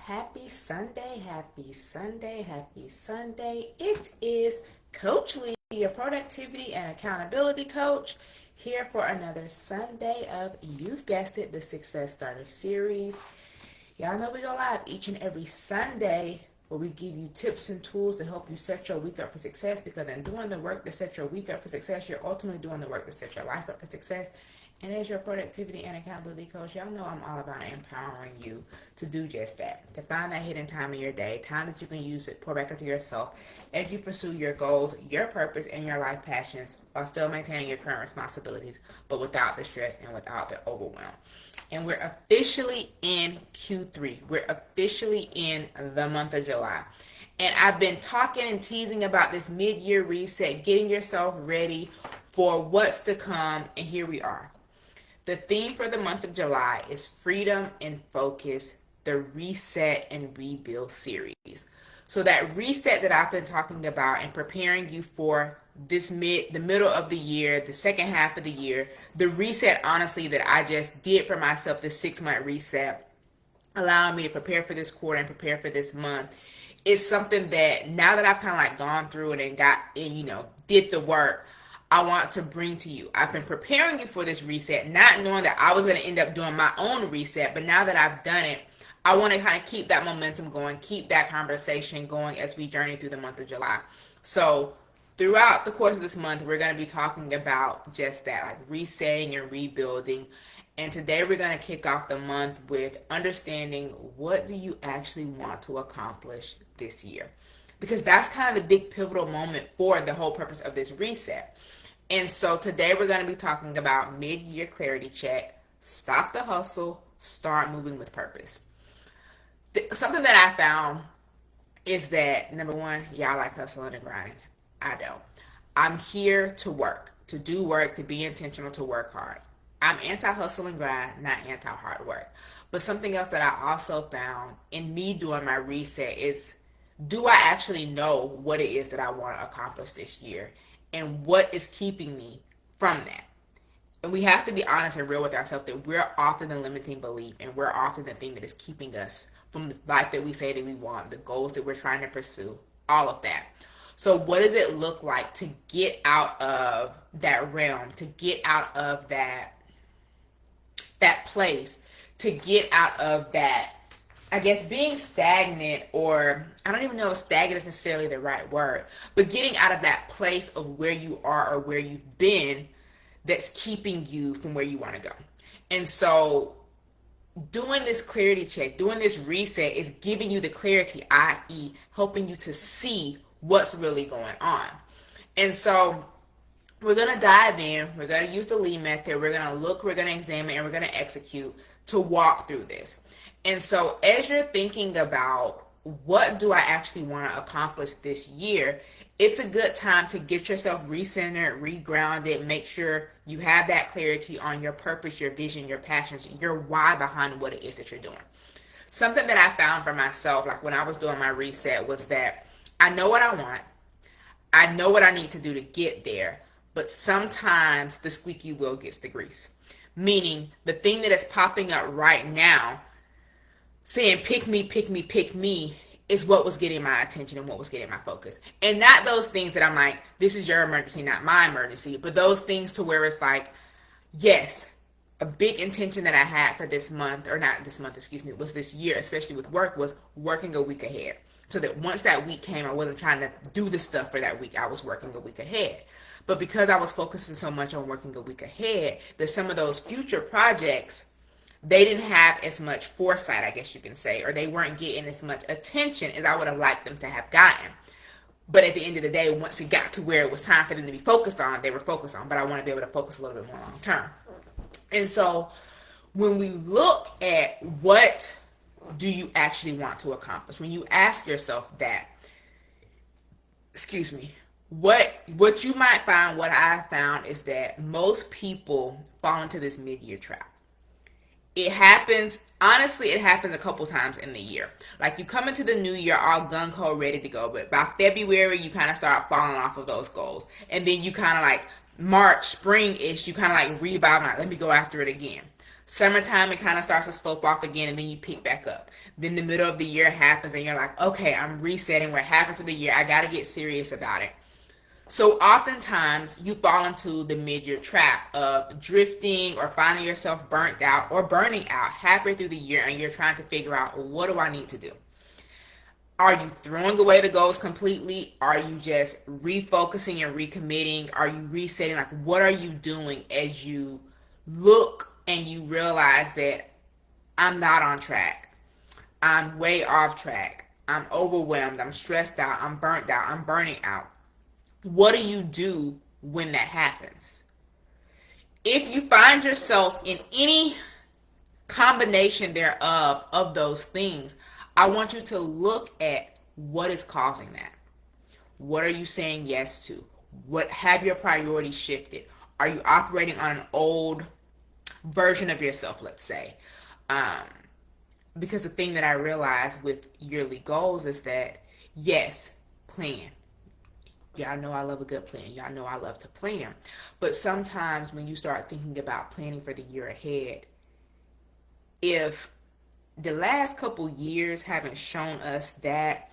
Happy Sunday, happy Sunday, happy Sunday. It is Coach Lee, your productivity and accountability coach, here for another Sunday of, you've guessed it, the Success Starter series. Y'all know we go live each and every Sunday where we give you tips and tools to help you set your week up for success, because in doing the work to set your week up for success, you're ultimately doing the work to set your life up for success. And as your productivity and accountability coach, y'all know I'm all about empowering you to do just that, to find that hidden time in your day, time that you can use to pour back into yourself as you pursue your goals, your purpose, and your life passions while still maintaining your current responsibilities, but without the stress and without the overwhelm. And we're officially in Q3. We're officially in the month of July. And I've been talking and teasing about this mid-year reset, getting yourself ready for what's to come, and here we are. The theme for the month of July is Freedom and Focus, the Reset and Rebuild series. So that reset that I've been talking about and preparing you for the middle of the year, the second half of the year, the reset, honestly, that I just did for myself, the 6-month reset, allowing me to prepare for this quarter and prepare for this month, is something that now that I've kind of like gone through it and did the work, I want to bring to you. I've been preparing you for this reset, not knowing that I was going to end up doing my own reset, but now that I've done it, I want to kind of keep that momentum going, keep that conversation going as we journey through the month of July. So throughout the course of this month, we're going to be talking about just that, like resetting and rebuilding. And today we're going to kick off the month with understanding, what do you actually want to accomplish this year? Because that's kind of the big pivotal moment for the whole purpose of this reset. And so today we're going to be talking about mid-year clarity check, stop the hustle, start moving with purpose. Something that I found is that, number one, y'all like hustling and grinding. I don't. I'm here to work, to do work, to be intentional, to work hard. I'm anti-hustle and grind, not anti-hard work. But something else that I also found in me doing my reset is, do I actually know what it is that I want to accomplish this year? And what is keeping me from that? And we have to be honest and real with ourselves that we're often the limiting belief, and we're often the thing that is keeping us from the life that we say that we want, the goals that we're trying to pursue, all of that. So what does it look like to get out of that realm, to get out of that place, to get out of that, I guess, being stagnant, or I don't even know if stagnant is necessarily the right word, but getting out of that place of where you are or where you've been that's keeping you from where you want to go. And so doing this clarity check, doing this reset is giving you the clarity, i.e. helping you to see what's really going on. And so we're going to dive in. We're going to use the Lee method. We're going to look, we're going to examine, and we're going to execute to walk through this. And so as you're thinking about, what do I actually want to accomplish this year, it's a good time to get yourself recentered, regrounded, make sure you have that clarity on your purpose, your vision, your passions, your why behind what it is that you're doing. Something that I found for myself, like when I was doing my reset, was that I know what I want. I know what I need to do to get there, but sometimes the squeaky wheel gets the grease. Meaning the thing that is popping up right now, saying pick me, pick me, pick me, is what was getting my attention and what was getting my focus. And not those things that I'm like, this is your emergency, not my emergency, but those things to where it's like, yes, a big intention that I had for this month, or not this month, excuse me, was this year, especially with work, was working a week ahead. So that once that week came, I wasn't trying to do the stuff for that week. I was working a week ahead. But because I was focusing so much on working a week ahead, that some of those future projects, they didn't have as much foresight, I guess you can say, or they weren't getting as much attention as I would have liked them to have gotten. But at the end of the day, once it got to where it was time for them to be focused on, they were focused on. But I want to be able to focus a little bit more long term. And so when we look at, what do you actually want to accomplish, when you ask yourself that, what you might find, what I found, is that most people fall into this mid-year trap. It happens a couple times in the year. Like, you come into the new year all gung-ho, ready to go, but by February, you kind of start falling off of those goals. And then you kind of like March, spring-ish, you kind of like revive, like, let me go after it again. Summertime, it kind of starts to slope off again, and then you pick back up. Then the middle of the year happens, and you're like, okay, I'm resetting. We're halfway through the year. I got to get serious about it. So oftentimes you fall into the mid-year trap of drifting or finding yourself burnt out or burning out halfway through the year, and you're trying to figure out, what do I need to do? Are you throwing away the goals completely? Are you just refocusing and recommitting? Are you resetting? Like, what are you doing as you look and you realize that I'm not on track? I'm way off track. I'm overwhelmed. I'm stressed out. I'm burnt out. I'm burning out. What do you do when that happens? If you find yourself in any combination thereof of those things, I want you to look at what is causing that. What are you saying yes to? What have your priorities shifted? Are you operating on an old version of yourself, let's say? Because the thing that I realized with yearly goals is that, yes, plan. Y'all know I love a good plan. Y'all know I love to plan. But sometimes when you start thinking about planning for the year ahead, if the last couple years haven't shown us that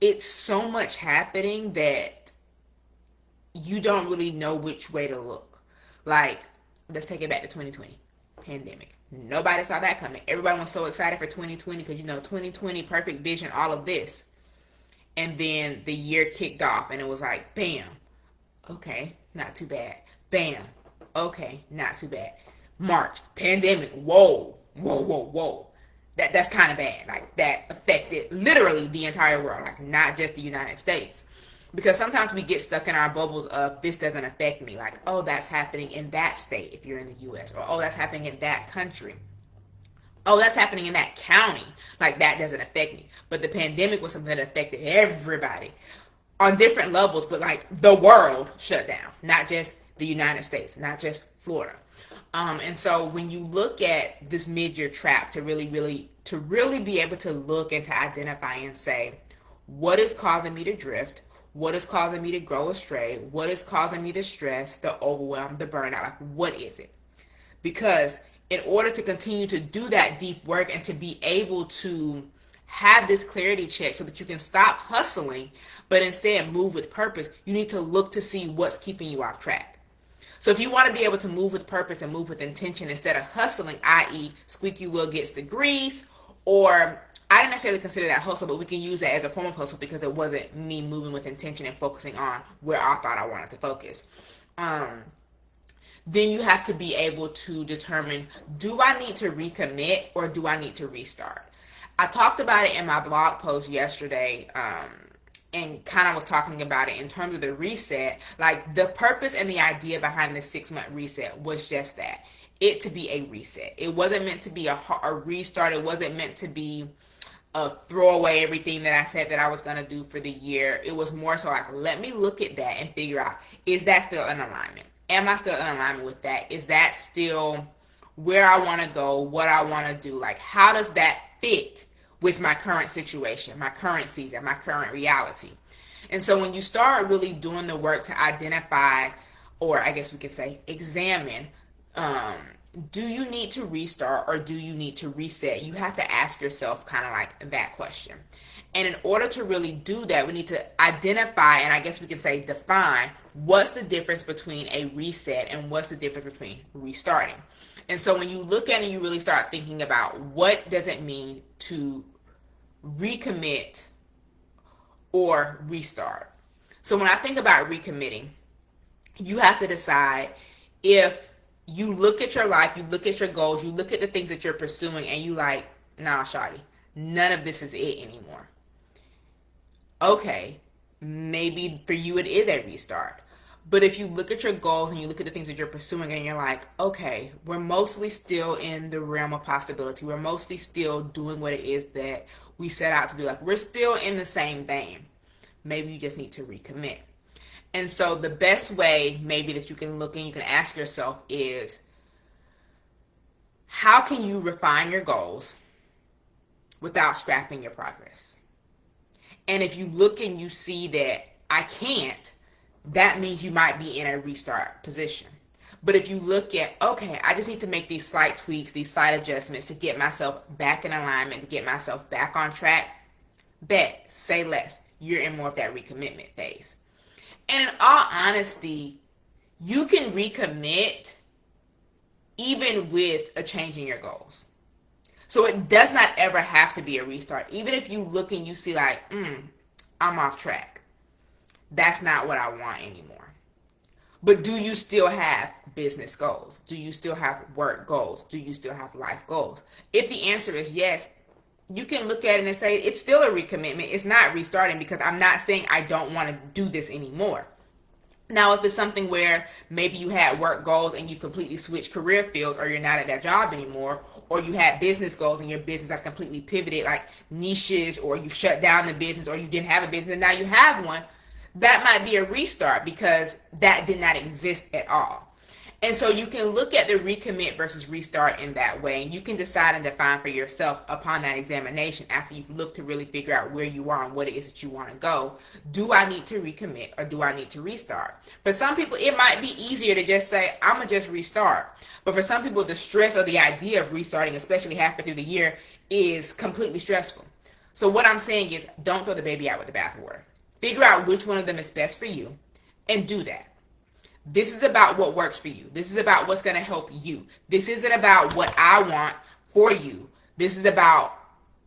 it's so much happening that you don't really know which way to look. Like, let's take it back to 2020, pandemic. Nobody saw that coming. Everybody was so excited for 2020 because, 2020, perfect vision, all of this. And then the year kicked off and it was like, bam, okay, not too bad. Bam, okay, not too bad. March, pandemic, whoa. That's kind of bad. Like, that affected literally the entire world, like not just the United States. Because sometimes we get stuck in our bubbles of, this doesn't affect me. Like, oh, that's happening in that state if you're in the U.S. Or, oh, that's happening in that country. Oh, that's happening in that county. Like, that doesn't affect me. But the pandemic was something that affected everybody on different levels, but like the world shut down, not just the United States, not just Florida. And so when you look at this mid-year trap, to really be able to look and to identify and say, what is causing me to drift? What is causing me to grow astray? What is causing me the stress, the overwhelm, the burnout? Like, what is it? Because in order to continue to do that deep work and to be able to have this clarity check so that you can stop hustling, but instead move with purpose, you need to look to see what's keeping you off track. So if you want to be able to move with purpose and move with intention instead of hustling, i.e. squeaky wheel gets the grease, or I didn't necessarily consider that hustle, but we can use that as a form of hustle because it wasn't me moving with intention and focusing on where I thought I wanted to focus. Then you have to be able to determine, do I need to recommit or do I need to restart? I talked about it in my blog post yesterday, and kind of was talking about it in terms of the reset. Like, the purpose and the idea behind the 6-month reset was just that. It to be a reset. It wasn't meant to be a restart. It wasn't meant to be a throw away everything that I said that I was going to do for the year. It was more so like, let me look at that and figure out, is that still in alignment? Am I still in alignment with that? Is that still where I want to go, what I want to do? Like, how does that fit with my current situation, my current season, my current reality? And so when you start really doing the work to identify, or I guess we could say examine, do you need to restart or do you need to reset? You have to ask yourself kind of like that question. And in order to really do that, we need to identify, and I guess we can say define, what's the difference between a reset and what's the difference between restarting. And so when you look at it, you really start thinking about, what does it mean to recommit or restart? So when I think about recommitting, you have to decide, if you look at your life, you look at your goals, you look at the things that you're pursuing, and you like, nah, shawty, none of this is it anymore. Okay, maybe for you it is a restart. But if you look at your goals and you look at the things that you're pursuing and you're like, okay, we're mostly still in the realm of possibility. We're mostly still doing what it is that we set out to do. Like, we're still in the same vein. Maybe you just need to recommit. And so the best way maybe that you can look and you can ask yourself is, how can you refine your goals without scrapping your progress? And if you look and you see that I can't, that means you might be in a restart position. But if you look at, okay, I just need to make these slight tweaks, these slight adjustments to get myself back in alignment, to get myself back on track, bet, say less. You're in more of that recommitment phase. And in all honesty, you can recommit even with a change in your goals. So it does not ever have to be a restart. Even if you look and you see like, I'm off track. That's not what I want anymore. But do you still have business goals? Do you still have work goals? Do you still have life goals? If the answer is yes, you can look at it and say it's still a recommitment. It's not restarting, because I'm not saying I don't want to do this anymore. Now, if it's something where maybe you had work goals and you've completely switched career fields, or you're not at that job anymore, or you had business goals and your business has completely pivoted, like niches, or you shut down the business, or you didn't have a business and now you have one, that might be a restart because that did not exist at all. And so you can look at the recommit versus restart in that way, and you can decide and define for yourself upon that examination, after you've looked to really figure out where you are and what it is that you want to go. Do I need to recommit, or do I need to restart? For some people, it might be easier to just say, I'm going to just restart. But for some people, the stress or the idea of restarting, especially halfway through the year, is completely stressful. So what I'm saying is, don't throw the baby out with the bathwater. Figure out which one of them is best for you and do that. This is about what works for you. This is about what's going to help you. This isn't about what I want for you. This is about,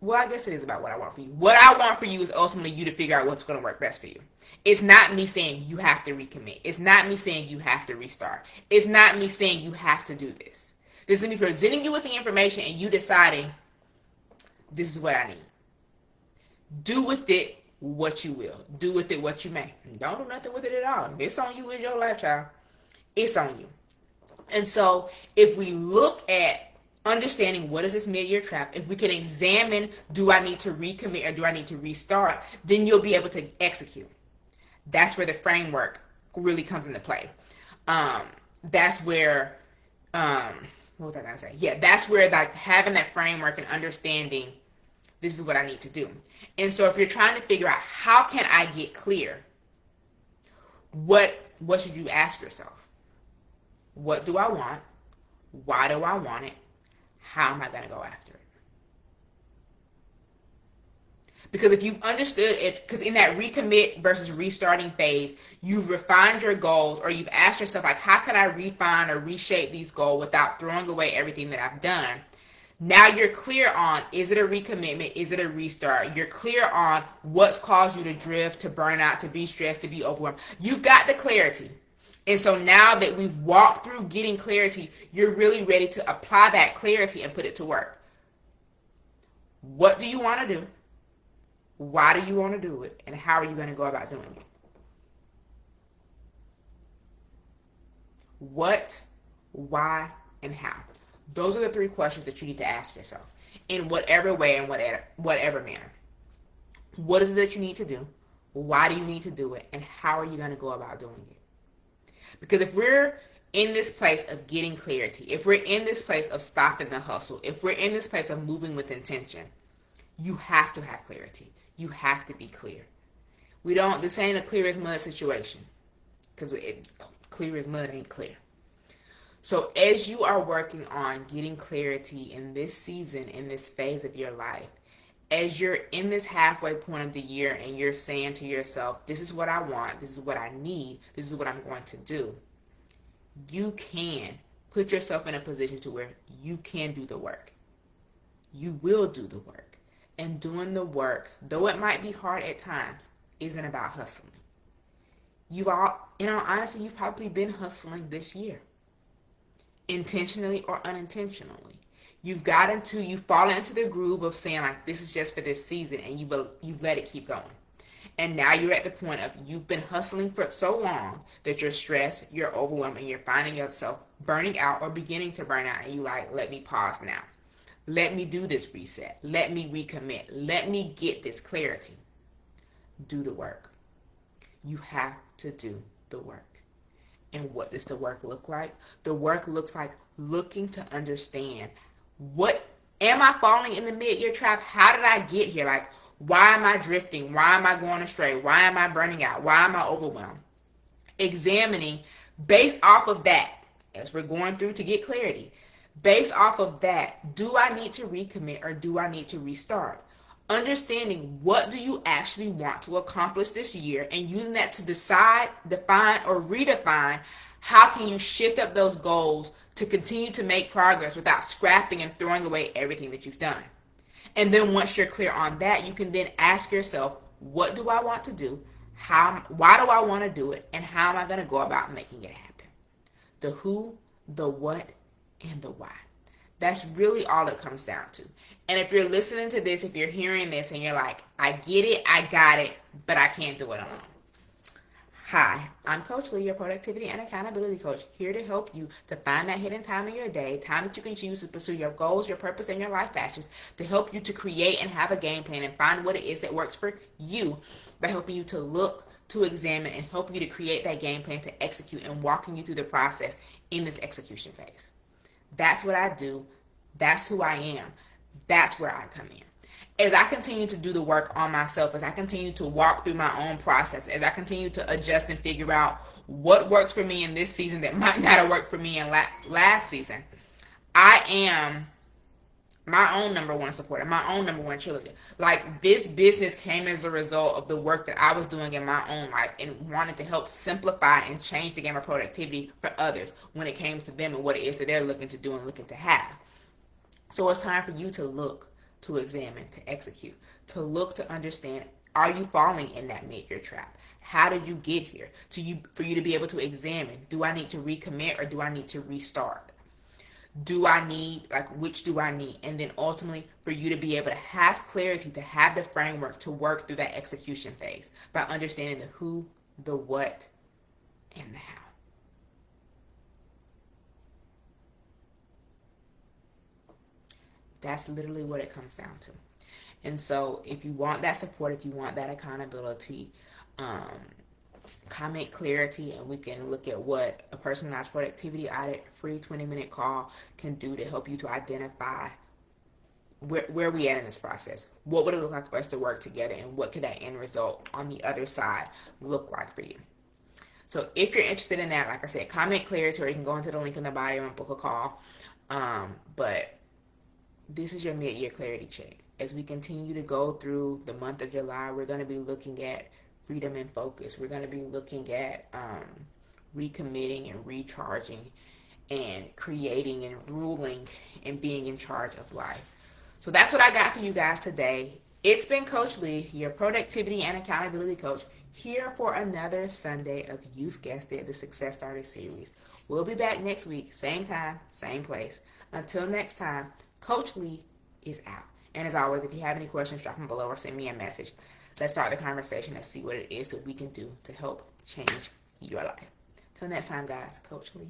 well, I guess it is about what I want for you. What I want for you is ultimately you to figure out what's going to work best for you. It's not me saying you have to recommit. It's not me saying you have to restart. It's not me saying you have to do this. This is me presenting you with the information and you deciding, this is what I need. Do with it what you will. Do with it what you may. Don't do nothing with it at all. If it's on you, it's your life, child. It's on you. And so if we look at understanding what is this mid-year trap, if we can examine, do I need to recommit or do I need to restart, then you'll be able to execute. That's where the framework really comes into play. That's where, what was I going to say? Yeah, that's where like having that framework and understanding, this is what I need to do. And so if you're trying to figure out how can I get clear, what should you ask yourself? What do I want? Why do I want it? How am I going to go after it? Because if you've understood it, because in that recommit versus restarting phase, you've refined your goals, or you've asked yourself, like, how can I refine or reshape these goals without throwing away everything that I've done? Now you're clear on, is it a recommitment? Is it a restart? You're clear on what's caused you to drift, to burn out, to be stressed, to be overwhelmed. You've got the clarity. And so now that we've walked through getting clarity, you're really ready to apply that clarity and put it to work. What do you want to do? Why do you want to do it? And how are you going to go about doing it? What, why, and how? Those are the three questions that you need to ask yourself in whatever way and whatever manner. What is it that you need to do? Why do you need to do it? And how are you going to go about doing it? Because if we're in this place of getting clarity, if we're in this place of stopping the hustle, if we're in this place of moving with intention, you have to have clarity. You have to be clear. This ain't a clear as mud situation, because clear as mud ain't clear. So as you are working on getting clarity in this season, in this phase of your life, as you're in this halfway point of the year and you're saying to yourself, this is what I want, this is what I need, this is what I'm going to do, you can put yourself in a position to where you can do the work. You will do the work. And doing the work, though it might be hard at times, isn't about hustling. In all honesty, you've probably been hustling this year, intentionally or unintentionally. You've fallen into the groove of saying, like, this is just for this season, and you've let it keep going. And now you're at the point of you've been hustling for so long that you're stressed, you're overwhelmed, and you're finding yourself burning out or beginning to burn out, and you like, let me pause now. Let me do this reset. Let me recommit. Let me get this clarity. Do the work. You have to do the work. And what does the work look like? The work looks like looking to understand, what am I falling in the mid-year trap? How did I get here? Like, why am I drifting? Why am I going astray? Why am I burning out? Why am I overwhelmed? Examining based off of that as we're going through to get clarity. Based off of that, do I need to recommit or do I need to restart? Understanding what do you actually want to accomplish this year and using that to decide, define, or redefine how can you shift up those goals to continue to make progress without scrapping and throwing away everything that you've done. And then once you're clear on that, you can then ask yourself, what do I want to do? Why do I want to do it? And how am I going to go about making it happen? The who, the what, and the why. That's really all it comes down to. And if you're listening to this, if you're hearing this and you're like, I get it, I got it, but I can't do it alone. Hi, I'm Coach Lee, your productivity and accountability coach, here to help you to find that hidden time in your day, time that you can choose to pursue your goals, your purpose, and your life passions, to help you to create and have a game plan and find what it is that works for you by helping you to look, to examine, and help you to create that game plan to execute and walking you through the process in this execution phase. That's what I do. That's who I am. That's where I come in. As I continue to do the work on myself, as I continue to walk through my own process, as I continue to adjust and figure out what works for me in this season that might not have worked for me in last season, I am my own number one supporter, my own number one cheerleader. Like, this business came as a result of the work that I was doing in my own life and wanted to help simplify and change the game of productivity for others when it came to them and what it is that they're looking to do and looking to have. So it's time for you to look, to examine, to execute, to look, to understand, are you falling in that mid-year trap? How did you get here? For you to be able to examine, do I need to recommit or do I need to restart? Which do I need? And then ultimately for you to be able to have clarity, to have the framework to work through that execution phase by understanding the who, the what, and the how. That's literally what it comes down to. And so if you want that support, if you want that accountability, comment clarity, and we can look at what a personalized productivity audit, free 20-minute call can do to help you to identify where we at in this process. What would it look like for us to work together, and what could that end result on the other side look like for you? So if you're interested in that, like I said, comment clarity, or you can go into the link in the bio and book a call. But this is your mid-year clarity check. As we continue to go through the month of July, we're going to be looking at freedom and focus. We're going to be looking at recommitting and recharging and creating and ruling and being in charge of life. So that's what I got for you guys today. It's been Coach Lee, your productivity and accountability coach, here for another Sunday of Youth Guested, the Success Starter series. We'll be back next week, same time, same place. Until next time, Coach Lee is out. And as always, if you have any questions, drop them below or send me a message. Let's start the conversation and see what it is that we can do to help change your life. Till next time, guys, Coach Lee.